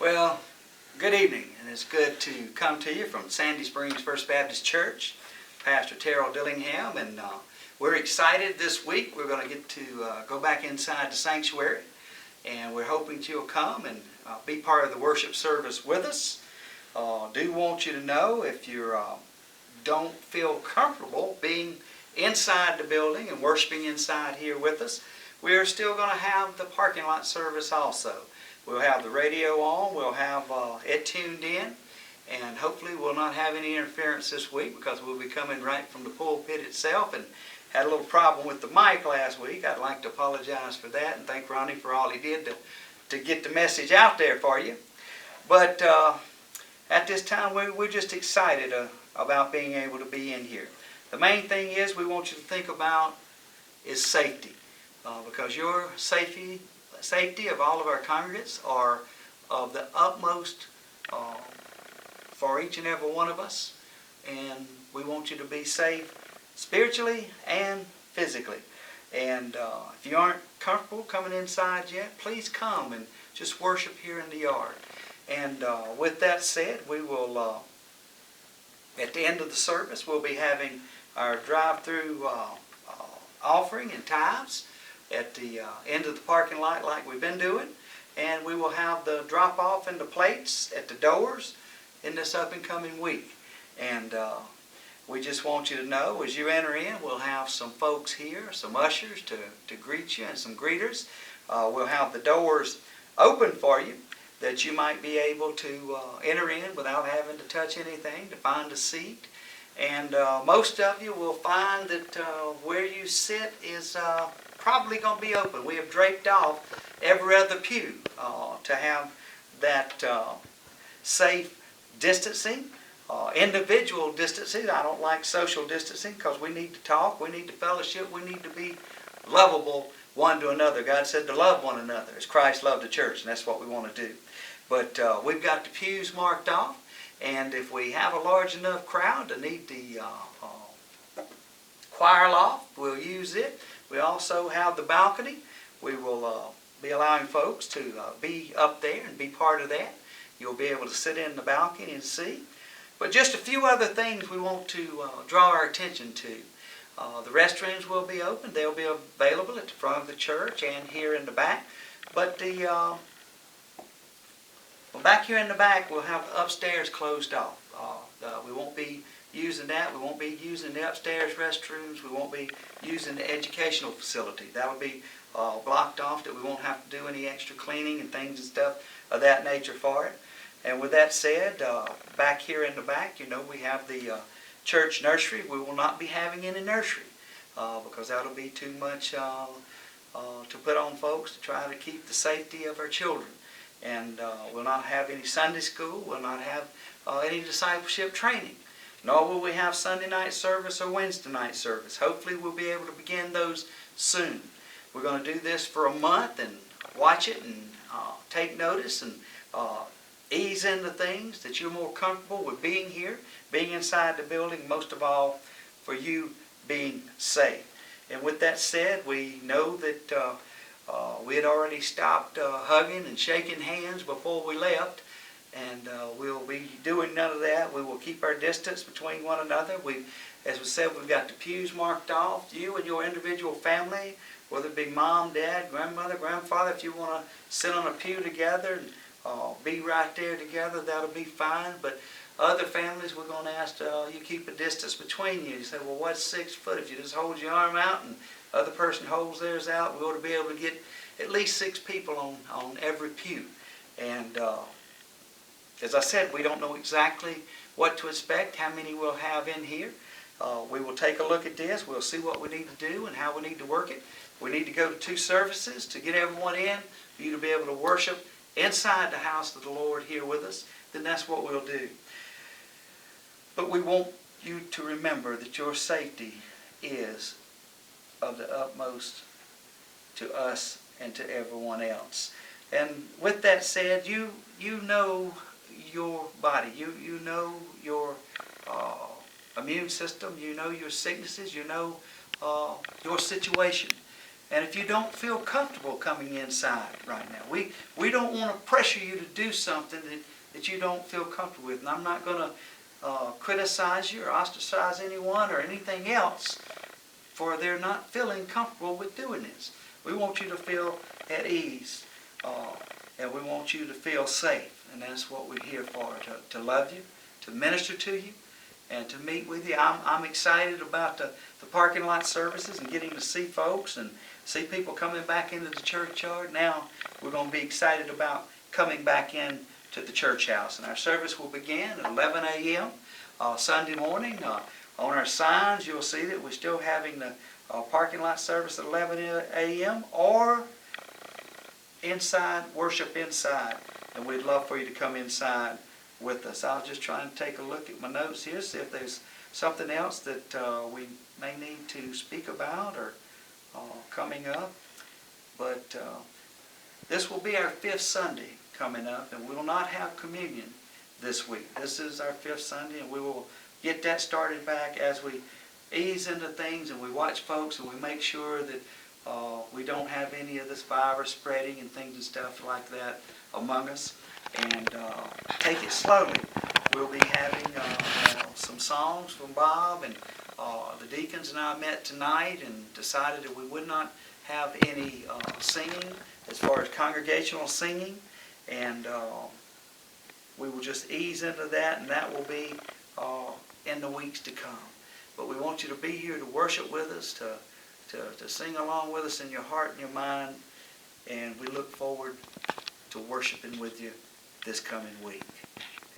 Well, good evening, and it's good to come to you from Sandy Springs First Baptist Church. Pastor Terrell Dillingham, and we're excited this week. We're going to get to go back inside the sanctuary, and we're hoping you'll come and be part of the worship service with us. Do want you to know, if you don't feel comfortable being inside the building and worshiping inside here with us, we're still going to have the parking lot service also. We'll have the radio on, we'll have it tuned in, and hopefully we'll not have any interference this week because we'll be coming right from the pulpit itself, and had a little problem with the mic last week. I'd like to apologize for that and thank Ronnie for all he did to get the message out there for you. But at this time we're just excited about being able to be in here. The main thing is we want you to think about is safety, because your safety of all of our congregants are of the utmost for each and every one of us, and we want you to be safe spiritually and physically. And if you aren't comfortable coming inside yet, please come and just worship here in the yard. And with that said, we will at the end of the service we'll be having our drive-through offering and tithes at the end of the parking lot like we've been doing, and we will have the drop-off in the plates at the doors in this up-and-coming week. And we just want you to know, as you enter in, we'll have some folks here, some ushers to greet you and some greeters. We'll have the doors open for you that you might be able to enter in without having to touch anything, to find a seat. And most of you will find that where you sit is probably going to be open. We have draped off every other pew to have that safe distancing, individual distancing. I don't like social distancing because we need to talk, we need to fellowship, we need to be lovable one to another. God said to love one another as Christ loved the church, and that's what we want to do. But we've got the pews marked off, and if we have a large enough crowd to need the choir loft, we'll use it. We also have the balcony. We will be allowing folks to be up there and be part of that. You'll be able to sit in the balcony and see. But just a few other things we want to draw our attention to. The restrooms will be open. They'll be available at the front of the church and here in the back. But back here in the back, we'll have the upstairs closed off. We won't be using that. We won't be using the upstairs restrooms. We won't be using the educational facility. That will be blocked off, that we won't have to do any extra cleaning and things and stuff of that nature for it. And with that said, back here in the back, we have the church nursery. We will not be having any nursery because that'll be too much to put on folks to try to keep the safety of our children. And we'll not have any Sunday school. We'll not have any discipleship training. Nor will we have Sunday night service or Wednesday night service. Hopefully we'll be able to begin those soon. We're going to do this for a month and watch it and take notice and ease into things that you're more comfortable with being here, being inside the building, most of all for you being safe. And with that said, we know that we had already stopped hugging and shaking hands before we left, and we'll be doing none of that. We will keep our distance between one another. As we said, we've got the pews marked off. You and your individual family, whether it be mom, dad, grandmother, grandfather, if you want to sit on a pew together and be right there together, that'll be fine. But other families, we're going to ask you keep a distance between you. You say, well, what's 6 foot? If you just hold your arm out and the other person holds theirs out, we ought to be able to get at least 6 people on every pew. And as I said, we don't know exactly what to expect, how many we'll have in here. We will take a look at this. We'll see what we need to do and how we need to work it. We need to go to 2 services to get everyone in, for you to be able to worship inside the house of the Lord here with us. Then that's what we'll do. But we want you to remember that your safety is of the utmost to us and to everyone else. And with that said, you know your body. You know your immune system. You know your sicknesses. You know your situation. And if you don't feel comfortable coming inside right now, we don't want to pressure you to do something that you don't feel comfortable with. And I'm not going to criticize you or ostracize anyone or anything else for they're not feeling comfortable with doing this. We want you to feel at ease, and we want you to feel safe. And that's what we're here for, to love you, to minister to you, and to meet with you. I'm excited about the parking lot services and getting to see folks and see people coming back into the churchyard. Now we're going to be excited about coming back in to the church house. And our service will begin at 11 a.m. Sunday morning. On our signs, you'll see that we're still having the parking lot service at 11 a.m. or inside, worship inside. And we'd love for you to come inside with us. I was just trying to take a look at my notes here, see if there's something else that we may need to speak about or coming up. But this will be our 5th Sunday coming up, and we will not have communion this week. This is our 5th Sunday, and we will get that started back as we ease into things and we watch folks and we make sure that we don't have any of this virus spreading and things and stuff like that among us. And take it slowly. We'll be having some songs from Bob, and the deacons and I met tonight and decided that we would not have any singing as far as congregational singing, and we will just ease into that, and that will be in the weeks to come. But we want you to be here to worship with us, to sing along with us in your heart and your mind, and we look forward to worshiping with you this coming week.